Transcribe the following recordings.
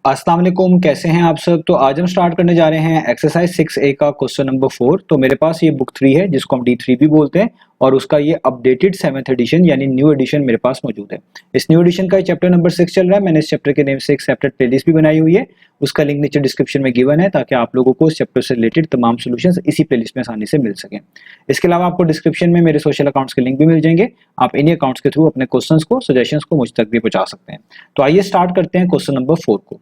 अस्सलाम वालेकुम, कैसे हैं आप सब। तो आज हम स्टार्ट करने जा रहे हैं एक्सरसाइज 6A का क्वेश्चन नंबर 4। तो मेरे पास ये बुक 3 है जिसको हम D3 भी बोलते हैं और उसका ये अपडेटेड 7th एडिशन यानी न्यू एडिशन मेरे पास मौजूद है। इस न्यू एडिशन का चैप्टर नंबर 6 चल रहा है। मैंने इस चैप्टर के नेम से एक सेपरेट प्लेलिस्ट भी बनाई हुई है, उसका लिंक नीचे डिस्क्रिप्शन में गिवन है ताकि आप लोगों को इस चैप्टर से रिलेटेड तमाम सोल्यूशंस इसी प्लेलिस्ट में आसानी से मिल सकें। इसके अलावा आपको डिस्क्रिप्शन में मेरे सोशल अकाउंट्स के लिंक भी मिल जाएंगे, आप इन्हीं अकाउंट्स के थ्रू अपने क्वेश्चंस को, सजेशंस को मुझ तक भी पहुंचा सकते हैं। तो आइए स्टार्ट करते हैं क्वेश्चन नंबर 4 को।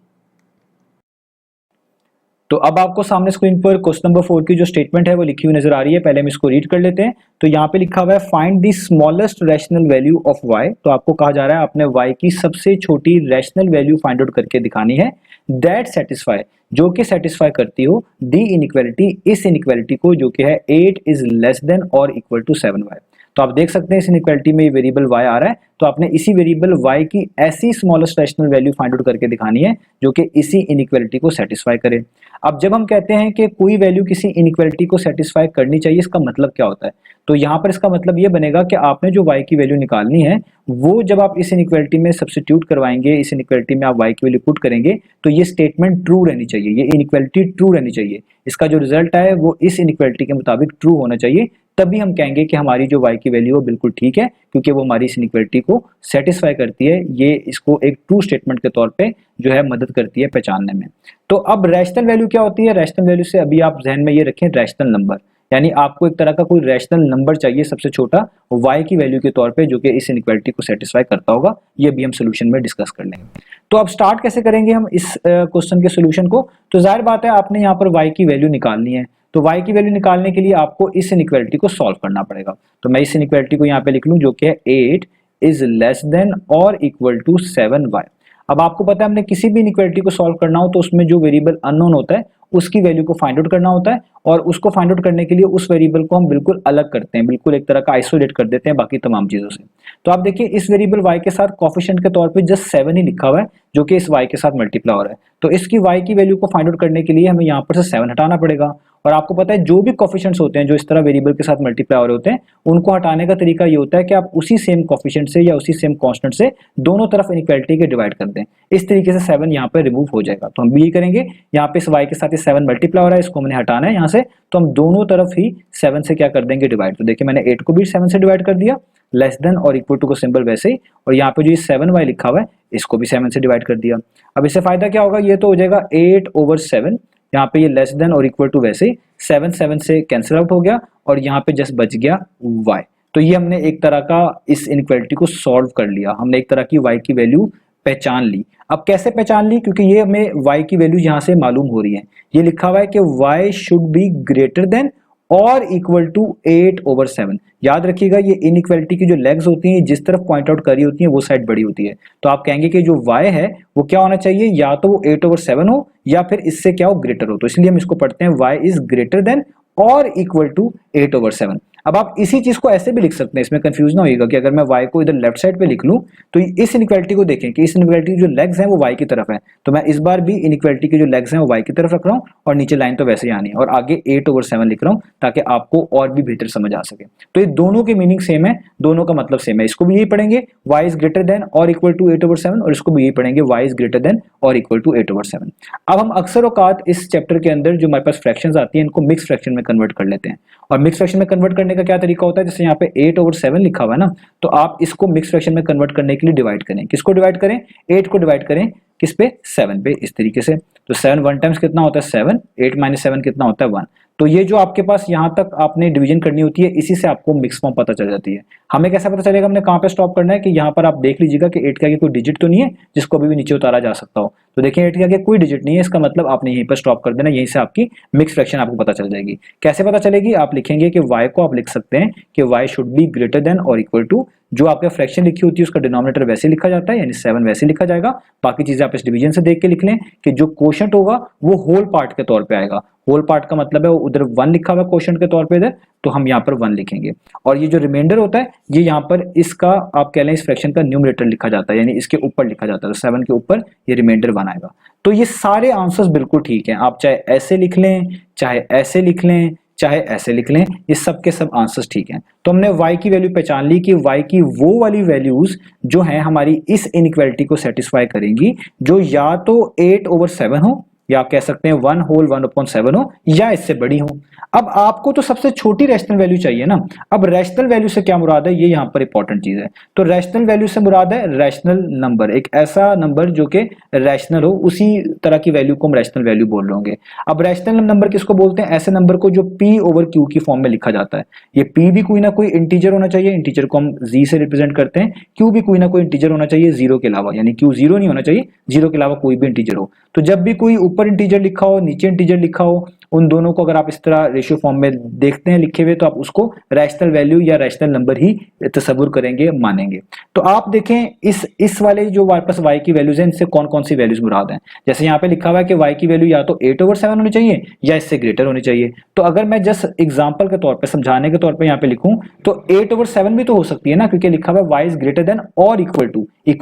तो अब आपको सामने स्क्रीन पर क्वेश्चन नंबर 4 की जो स्टेटमेंट है वो लिखी हुई नजर आ रही है। पहले हम इसको रीड कर लेते हैं। तो यहाँ पे लिखा हुआ है find the smallest rational value of y। तो आपको कहा जा रहा है आपने y की सबसे छोटी रैशनल वैल्यू फाइंड आउट करके दिखानी है दैट सेटिस्फाई, जो कि सेटिस्फाई करती हो दी इनइक्वालिटी, इस इनइक्वालिटी को, जो कि है 8 इज लेस देन और इक्वल टू 7y। तो आप देख सकते हैं इस इनइक्वालिटी में वेरिएबल y आ रहा है, तो आपने इसी वेरिएबल y की ऐसी smallest rational value find out करके दिखानी है जो कि इसी इनइक्वालिटी को सेटिस्फाई करे। अब जब हम कहते हैं कि कोई वैल्यू किसी इनइक्वालिटी को सेटिस्फाई करनी चाहिए, इसका मतलब क्या होता है? तो यहाँ पर इसका मतलब ये बनेगा कि आपने जो y की वैल्यू निकालनी है वो जब आप इस इनइक्वालिटी में सब्स्टिट्यूट करवाएंगे, इस इनइक्वालिटी में आप y की वैल्यू पुट करेंगे तो ये स्टेटमेंट ट्रू रहनी चाहिए, ये इनइक्वालिटी ट्रू रहनी चाहिए। इसका जो रिजल्ट है वो इस इनइक्वालिटी के मुताबिक ट्रू होना चाहिए, तभी हम कहेंगे कि हमारी जो y की वैल्यू है बिल्कुल ठीक है, क्योंकि वो हमारी इस इनइक्वालिटी को सेटिस्फाई करती है। ये इसको एक ट्रू स्टेटमेंट के तौर पे जो है मदद करती है पहचानने में। तो अब रैशनल वैल्यू क्या होती है? रैशनल वैल्यू से अभी आप ध्यान में ये रखें रैशनल नंबर, यानी आपको एक तरह का कोई रैशनल नंबर चाहिए सबसे छोटा y की वैल्यू के तौर पे जो कि इस इनइक्वालिटी को सेटिस्फाई करता होगा। ये भी हम सोल्यूशन में डिस्कस कर लेंगे। तो अब स्टार्ट कैसे करेंगे हम इस क्वेश्चन के सोल्यूशन को? तो जाहिर बात है आपने यहाँ पर y की वैल्यू निकालनी है, तो y की वैल्यू निकालने के लिए आपको इस इनइक्वालिटी को सॉल्व करना पड़ेगा। तो मैं इस इनइक्वालिटी को यहाँ पे लिख लूँ जो कि है 8 इज लेस देन और इक्वल टू 7y। अब आपको पता है हमने किसी भी इनइक्वालिटी को सॉल्व करना हो तो उसमें जो वेरिएबल अननोन होता है उसकी वैल्यू को फाइंड आउट करना होता है, और उसको फाइंड आउट करने के लिए उस वेरिएबल को हम बिल्कुल अलग करते हैं, बिल्कुल एक तरह का आइसोलेट कर देते हैं बाकी तमाम चीजों से। तो आप देखिए इस वेरिएबल y के साथ कोफिशिएंट के तौर पे जस्ट 7 ही लिखा हुआ है जो कि इस y के साथ मल्टीप्लाई हो रहा है। तो इसकी y की वैल्यू को फाइंड आउट करने के लिए हमें यहाँ पर से 7 हटाना पड़ेगा। और आपको पता है जो भी कोफिशिएंट्स होते हैं जो इस तरह वेरिएबल के साथ मल्टीप्लाई हो रहे होते हैं, उनको हटाने का तरीका ये होता है कि आप उसी सेम कोफिशिएंट से या उसी सेम कांस्टेंट से दोनों तरफ इनइक्वालिटी के डिवाइड कर दें। इस तरीके से 7 यहाँ पे रिमूव हो जाएगा। तो हम भी ये करेंगे, यहाँ पे इस y के साथ 7 मल्टीप्लाई हो रहा है, इसको हमने हटाना है यहाँ से, तो हम दोनों तरफ ही 7 से क्या कर देंगे डिवाइड। तो देखिए मैंने 8 को भी 7 से डिवाइड कर दिया, लेस देन और इक्वल टू का सिंबल वैसे ही, और यहाँ पे जो ये 7y लिखा हुआ है इसको भी 7 से डिवाइड कर दिया। अब इससे फायदा क्या होगा? ये तो हो जाएगा 8/7, यहाँ पे ये लेस देन और इक्वल टू वैसे ही 7 से कैंसिल आउट हो गया और यहाँ पे जस्ट बच गया y। तो ये हमने एक तरह का इस इनइक्वालिटी को सॉल्व कर लिया, हमने एक तरह की y की वैल्यू पहचान ली। अब कैसे पहचान ली? क्योंकि ये हमें y की वैल्यू यहाँ से मालूम हो रही है, ये लिखा हुआ है कि y should be greater than और इक्वल टू 8/7। याद रखिएगा ये इनइक्वालिटी की जो लेग्स होती हैं जिस तरफ पॉइंट आउट करी होती हैं वो साइड बड़ी होती है। तो आप कहेंगे कि जो y है वो क्या होना चाहिए, या तो वो 8/7 हो या फिर इससे क्या हो, ग्रेटर हो। तो इसलिए हम इसको पढ़ते हैं y इज ग्रेटर देन और इक्वल टू 8/7। अब आप इसी चीज को ऐसे भी लिख सकते हैं, इसमें कंफ्यूज ना होइएगा कि अगर मैं y को इधर लेफ्ट साइड पे लिख लूं तो इस इनइक्वालिटी को देखें कि इस इनइक्वालिटी की जो लेग्स हैं वो y की तरफ है, तो मैं इस बार भी इनइक्वालिटी की जो लेग्स हैं वो y की तरफ रख रहा हूं और नीचे लाइन तो वैसे ही आनी है, और आगे 8/7 लिख रहा हूं ताकि आपको और भी बेहतर समझ आ सके। तो ये दोनों की मीनिंग सेम है, दोनों का मतलब सेम है। इसको भी यही पढ़ेंगे y इज ग्रेटर देन और इक्वल टू 8/7, और इसको भी यही पढ़ेंगे y इज ग्रेटर देन और इक्वल टू 8/7। अब हम अक्सर औकात इस चैप्टर के अंदर जो हमारे पास फ्रैक्शंस आती हैं इनको मिक्स फ्रैक्शन में कन्वर्ट कर लेते हैं। और मिक्स फ्रैक्शन में कन्वर्ट करने का क्या तरीका होता है? जैसे यहाँ पे 8/7 लिखा हुआ है ना, तो आप इसको मिक्स फ्रैक्शन में कन्वर्ट करने के लिए डिवाइड करें। किसको डिवाइड करें? 8 को डिवाइड करें किस पे? 7 पे, इस तरीके से। तो 7 1 टाइम्स कितना होता है? 7। 8 - 7 कितना होता है? 1। तो ये जो आपके पास यहाँ तक आपने डिवीजन करनी होती है, इसी से आपको मिक्स फॉर्म पता चल जाती है। हमें कैसा पता चलेगा हमने कहाँ पे स्टॉप करना है? कि यहाँ पर आप देख लीजिएगा कि 8 के आगे कोई डिजिट तो नहीं है जिसको अभी भी नीचे उतारा जा सकता हो। तो देखिए 8 के आगे कोई डिजिट नहीं है, इसका मतलब आपने यहीं पर स्टॉप कर देना, यहीं से आपकी मिक्स फ्रैक्शन आपको पता चल जाएगी। कैसे पता चलेगी? आप लिखेंगे कि y को आप लिख सकते हैं कि y should be greater than और इक्वल टू, जो आपका फ्रैक्शन लिखी होती है उसका डिनोमिनेटर वैसे लिखा जाता है, यानी 7 वैसे लिखा जाएगा। बाकी चीजें आप इस डिवीजन से देख के लिख लें कि जो क्वोशंट होगा वो होल पार्ट के तौर पे आएगा। होल पार्ट का मतलब है उधर 1 लिखा हुआ क्वोशंट के तौर पे इधर, तो हम यहाँ पर 1 लिखेंगे। और ये जो रिमाइंडर होता है ये यहाँ पर इसका आप कह लें इस फ्रैक्शन का न्यूमरेटर लिखा जाता है, यानी इसके ऊपर लिखा जाता है। तो 7 के ऊपर ये रिमाइंडर 1 आएगा। तो ये सारे आंसर्स बिल्कुल ठीक हैं, आप चाहे ऐसे लिख लें, चाहे ऐसे लिख लें, चाहे ऐसे लिख लें, ये सब के सब आंसर्स ठीक हैं। तो हमने y की वैल्यू पहचान ली कि y की वो वाली वैल्यूज जो हैं हमारी इस इनइक्वालिटी को सेटिस्फाई करेंगी, जो या तो 8/7 हो, या आप कह सकते हैं 1 होल 1/7 हो, या इससे बड़ी हो। अब आपको तो सबसे छोटी रैशनल वैल्यू चाहिए ना। अब रैशनल वैल्यू से क्या मुराद है, ये यहां पर इंपॉर्टेंट चीज है। तो रैशनल वैल्यू से मुराद है रैशनल नंबर, एक ऐसा नंबर जो कि रैशनल हो, उसी तरह की वैल्यू को हम रैशनल वैल्यू बोल रहे होंगे। अब रैशनल नंबर किसको बोलते हैं, ऐसे नंबर को जो p/q की फॉर्म में लिखा जाता है। ये p भी कोई ना कोई इंटीजर होना चाहिए, इंटीजर को हम z से रिप्रेजेंट करते हैं। q भी कोई ना कोई इंटीजर होना चाहिए जीरो के अलावा, यानी q जीरो नहीं होना चाहिए, जीरो के अलावा कोई भी इंटीजर हो। तो जब भी कोई ऊपर इंटीजर लिखा हो, नीचे इंटीजर लिखा हो, उन दोनों को अगर आप इस तरह रेशियो फॉर्म में देखते हैं लिखे हुए, तो आप उसको रैशनल वैल्यू या रैशनल नंबर ही तस्वुर करेंगे, मानेंगे। तो आप देखें इस वाले जो वापस y की वैल्यूज हैं, इनसे कौन कौन सी वैल्यूज मुराद हैं। जैसे यहाँ पे लिखा हुआ है कि y की वैल्यू या तो 8/7 होनी चाहिए या इससे ग्रेटर होनी चाहिए। तो अगर मैं जस्ट एग्जांपल के तौर पे, समझाने के तौर पे यहाँ पे लिखूं, तो 8/7 भी तो हो सकती है ना, क्योंकि लिखा हुआ है y इज ग्रेटर देन और इक्वल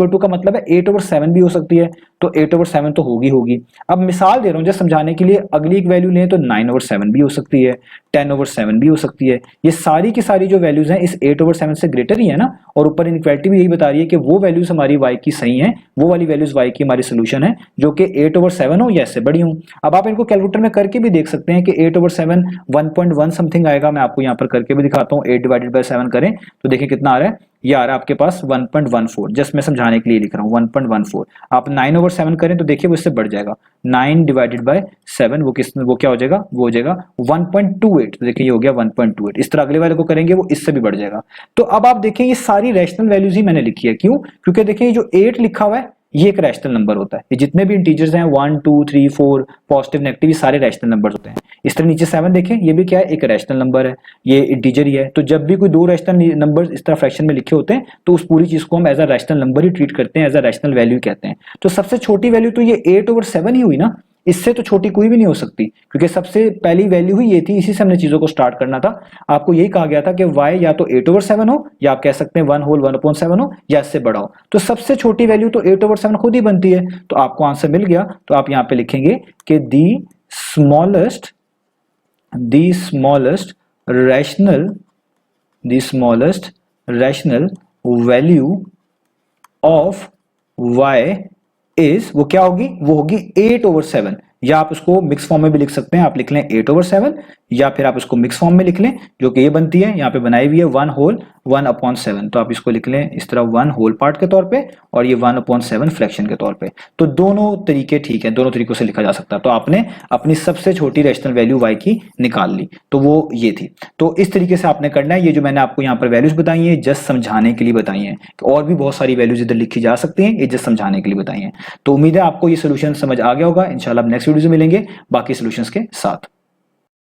टू का मतलब है 8/7 भी हो सकती है। तो 8/7 तो होगी। अब मिसाल दे रहा हूं जस्ट समझाने के लिए, अगली एक वैल्यू लें तो 9/7 भी हो सकती है, 10/7 भी हो सकती है। ये सारी की सारी जो वैल्यूज हैं इस 8/7 से ग्रेटर ही है ना। और ऊपर इनइक्वालिटी भी यही बता रही है कि वो वैल्यूज हमारी y की सही हैं, वो वाली वैल्यूज y की हमारी सोल्यूशन है, जो कि 8/7 हो या इससे बड़ी हो। अब आप इनको कैलकुलेटर में करके भी देख सकते हैं कि 8/7 1.1 समथिंग आएगा। मैं आपको यहाँ पर करके भी दिखाता हूँ। 8/7 करें तो देखिए कितना आ रहा है, ये आ रहा है आपके पास 1.14। जस्ट मैं समझाने के लिए लिख रहा हूँ 1.14। आप 9/7 करें तो देखिए वो इससे बढ़ जाएगा, 9/7 वो क्या हो जाएगा, वो हो जाएगा 1.28। तो देखिए ये हो गया 1.28। इस तरह अगले वाले को करेंगे वो इससे भी बढ़ जाएगा। तो अब आप देखें ये सारी रैशनल वैल्यूज ही मैंने लिखी है। क्यों, क्योंकि देखिए ये जो 8 लिखा हुआ है ये एक रैशनल नंबर होता है। ये जितने भी इंटीजर्स हैं 1 2 3 4 पॉजिटिव नेगेटिव, ये सारे रैशनल नंबर्स होते हैं। इस तरह नीचे 7 देखें, ये भी क्या है, एक रैशनल नंबर है, ये इंटीजर ही है। तो जब भी कोई दो रैशनल नंबर्स इस तरह फ्रैक्शन में लिखे होते हैं तो उस पूरी चीज को हम एज अ रैशनल नंबर ही ट्रीट करते हैं, एज अ रैशनल वैल्यू कहते हैं। तो सबसे छोटी वैल्यू तो ये 8/7 ही हुई ना, इससे तो छोटी कोई भी नहीं हो सकती, क्योंकि सबसे पहली वैल्यू ही ये थी। इसी से हमने चीजों को स्टार्ट करना था। आपको यही कहा गया था कि y या तो 8/7 हो, या आप कह सकते हैं 1 होल 1/7 हो, या इससे बड़ा हो। तो सबसे छोटी वैल्यू तो 8/7 खुद ही बनती है। तो आपको आंसर मिल गया। तो आप यहां पे लिखेंगे कि the smallest rational value of y is, वो क्या होगी, वो होगी 8/7। या आप उसको मिक्स फॉर्म में भी लिख सकते हैं, आप लिख लें 8/7, या फिर आप उसको मिक्स फॉर्म में लिख लें, जो कि ये बनती है, यहाँ पे बनाई हुई है 1 होल 1/7। तो आप इसको लिख लें इस तरह 1 होल पार्ट के तौर पे, और ये 1/7 फ्रैक्शन के तौर पे। तो दोनों तरीके ठीक है, दोनों तरीकों से लिखा जा सकता है। तो आपने अपनी सबसे छोटी रैशनल वैल्यू y की निकाल ली, तो वो ये थी। तो इस तरीके से आपने करना है। ये जो मैंने आपको यहाँ पर वैल्यूज बताई है जस्ट समझाने के लिए बताई हैं, और भी बहुत सारी वैल्यूज इधर लिखी जा सकती हैं, ये जस्ट समझाने के लिए बताई हैं। तो उम्मीद है आपको ये सोल्यूशन समझ आ गया होगा। इंशाल्लाह नेक्स्ट वीडियो में मिलेंगे बाकी सोल्यूशंस के साथ।